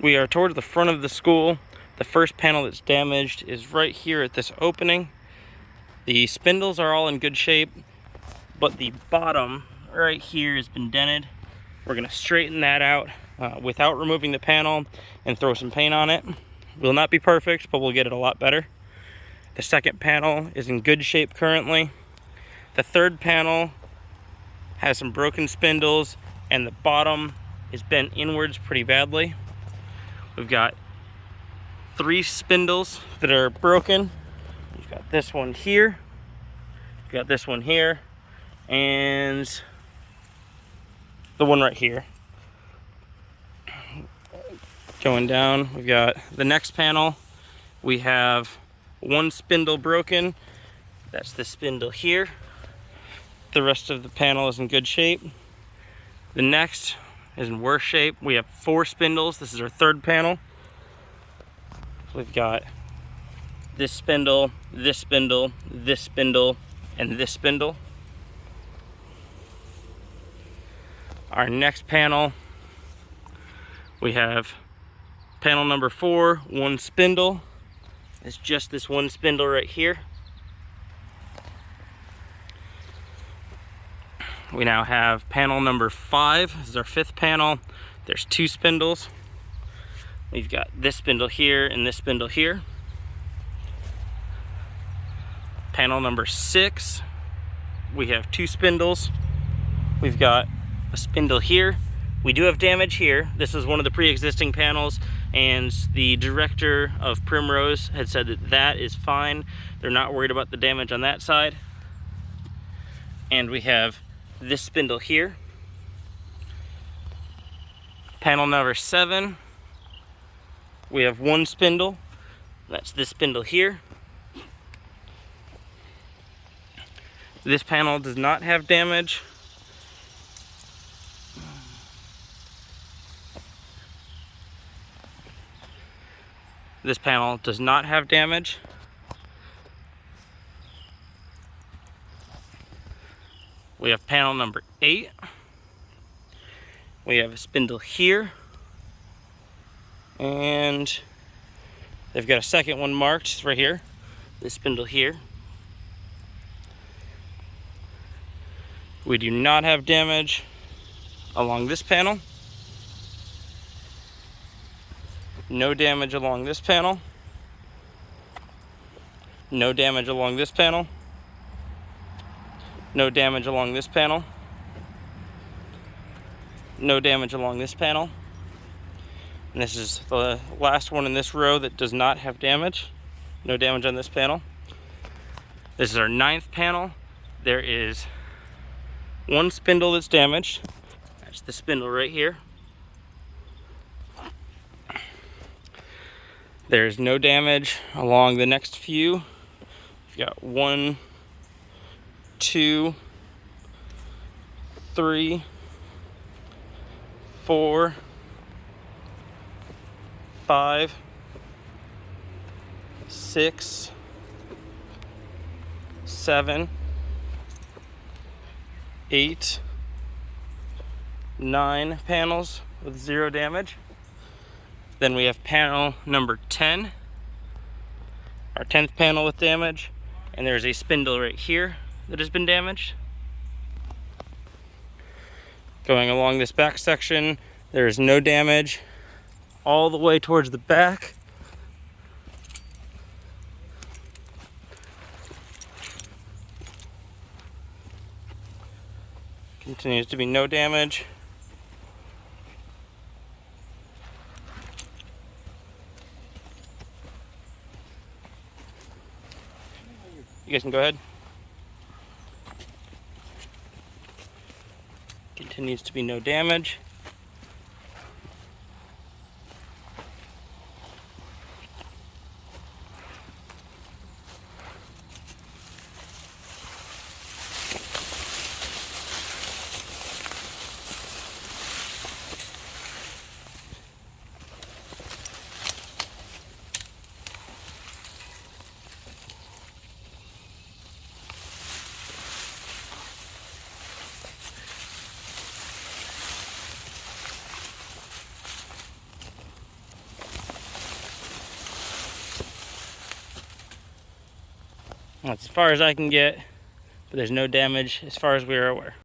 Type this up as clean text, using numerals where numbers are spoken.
We are towards the front of the school. The first panel that's damaged is right here at this opening. The spindles are all in good shape, but the bottom right here has been dented. We're gonna straighten that out without removing the panel and throw some paint on it. Will not be perfect, but we'll get it a lot better. The second panel is in good shape currently. The third panel has some broken spindles and the bottom is bent inwards pretty badly. We've got 3 spindles that are broken. We've got this one here, we've got this one here, and the one right here. Going down, we've got the next panel. We have 1 spindle broken. That's the spindle here. The rest of the panel is in good shape. The next is in worse shape. We have 4 spindles. This is our third panel. We've got this spindle, this spindle, this spindle, and this spindle. Our next panel, we have panel number 4, 1 spindle. It's just this 1 spindle right here. We now have panel number 5. This is our 5th panel. There's 2 spindles. We've got this spindle here and this spindle here. Panel number 6, we have 2 spindles. We've got a spindle here. We do have damage here. This is one of the pre-existing panels, and the director of Primrose had said that that is fine. They're not worried about the damage on that side. And we have this spindle here. Panel number 7, we have 1 spindle. That's this spindle here. This panel does not have damage. This panel does not have damage. We have panel number 8. We have a spindle here. And they've got a second one marked. It's right here. This spindle here. We do not have damage along this panel. No damage along this panel. No damage along this panel. No damage along this panel. No damage along this panel. And this is the last one in this row that does not have damage. No damage on this panel. This is our 9th panel. There is 1 spindle that's damaged. That's the spindle right here. There's no damage along the next few. We've got 1, 2, 3, 4, 5, 6, 7, 8, 9 panels with 0 damage. Then we have panel number 10, our 10th panel with damage, and there's a spindle right here that has been damaged. Going along this back section, there is no damage all the way towards the back. Continues to be no damage. You guys can go ahead. Continues to be no damage. That's as far as I can get, but there's no damage as far as we are aware.